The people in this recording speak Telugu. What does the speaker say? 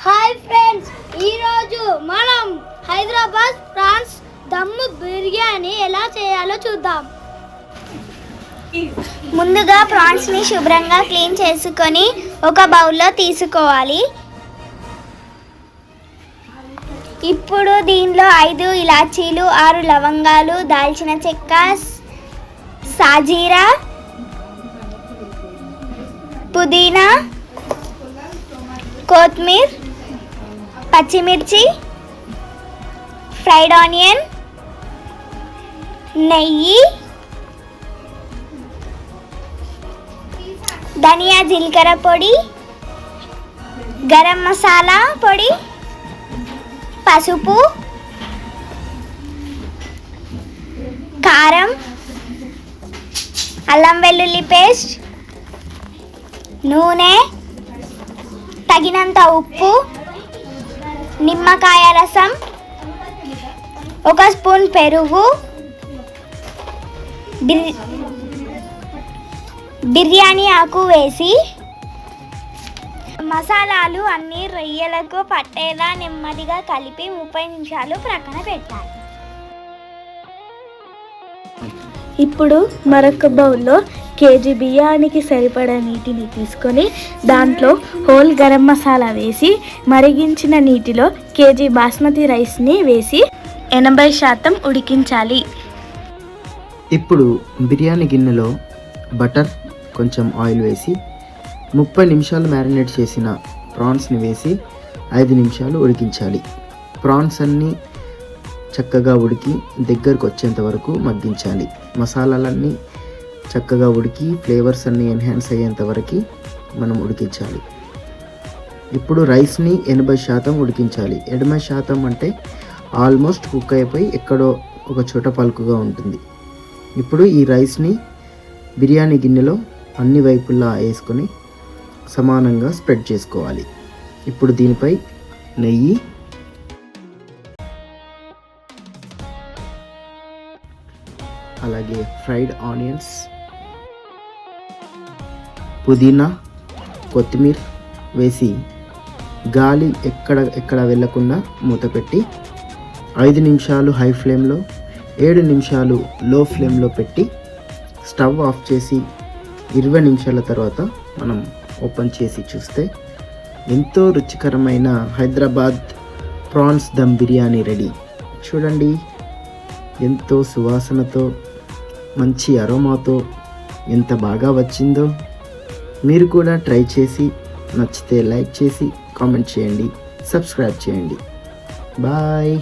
హాయ్ ఫ్రెండ్స్, ఈరోజు మనం హైదరాబాద్ ప్రాన్స్ దమ్ బిర్యానీ ఎలా చేయాలో చూద్దాం. ముందుగా ప్రాన్స్ని శుభ్రంగా క్లీన్ చేసుకొని ఒక బౌల్లో తీసుకోవాలి. ఇప్పుడు దీనిలో 5 ఇలాచీలు, 6 లవంగాలు, దాల్చిన చెక్క, సాజీరా, పుదీనా, కొత్తిమీర, పచ్చిమిర్చి, ఫ్రైడ్ ఆనియన్, నెయ్యి, ధనియా జీలకర్ర పొడి, గరం మసాలా పొడి, పసుపు, కారం, అల్లం వెల్లుల్లి పేస్ట్, నూనె, తగినంత ఉప్పు, నిమ్మకాయ రసం, 1 స్పూన్ పెరుగు, బిర్యానీ ఆకు వేసి మసాలాలు అన్ని రొయ్యలకు పట్టేలా నెమ్మదిగా కలిపి 30 నిమిషాలు ప్రక్కన పెట్టాలి. ఇప్పుడు మరొక బౌల్లో కేజీ బియ్యానికి సరిపడా నీటిని తీసుకొని దాంట్లో హోల్ గరం మసాలా వేసి మరిగించిన నీటిలో కేజీ బాస్మతి రైస్ని వేసి 80% ఉడికించాలి. ఇప్పుడు బిర్యానీ గిన్నెలో బటర్, కొంచెం ఆయిల్ వేసి 30 నిమిషాలు మ్యారినేట్ చేసిన ప్రాన్స్ని వేసి 5 నిమిషాలు ఉడికించాలి. ప్రాన్స్ అన్నీ చక్కగా ఉడికి దగ్గరకు వచ్చేంత వరకు మగ్గించాలి. మసాలాలన్నీ చక్కగా ఉడికి ఫ్లేవర్స్ అన్నీ ఎన్హాన్స్ అయ్యేంత వరకు మనం ఉడికించాలి. ఇప్పుడు రైస్ని 80% ఉడికించాలి. 80% అంటే ఆల్మోస్ట్ కుక్ అయిపోయి ఎక్కడో ఒక చోట పలుకుగా ఉంటుంది. ఇప్పుడు ఈ రైస్ని బిర్యానీ గిన్నెలో అన్ని వైపులా వేసుకొని సమానంగా స్ప్రెడ్ చేసుకోవాలి. ఇప్పుడు దీనిపై నెయ్యి, అలాగే ఫ్రైడ్ ఆనియన్స్, పుదీనా, కొత్తిమీర వేసి గాలి ఎక్కడ వెళ్ళకుండా మూత పెట్టి 5 నిమిషాలు హై ఫ్లేమ్లో, 7 నిమిషాలు లో ఫ్లేమ్లో పెట్టి స్టవ్ ఆఫ్ చేసి 20 నిమిషాల తర్వాత మనం ఓపెన్ చేసి చూస్తే ఎంతో రుచికరమైన హైదరాబాద్ ప్రాన్స్ దమ్ బిర్యానీ రెడీ. చూడండి, ఎంతో సువాసనతో మంచి అరోమాతో ఎంత బాగా వచ్చిందో. మీరు కూడా ట్రై చేసి నచ్చితే లైక్ చేసి కామెంట్ చేయండి, సబ్స్క్రైబ్ చేయండి. బాయ్.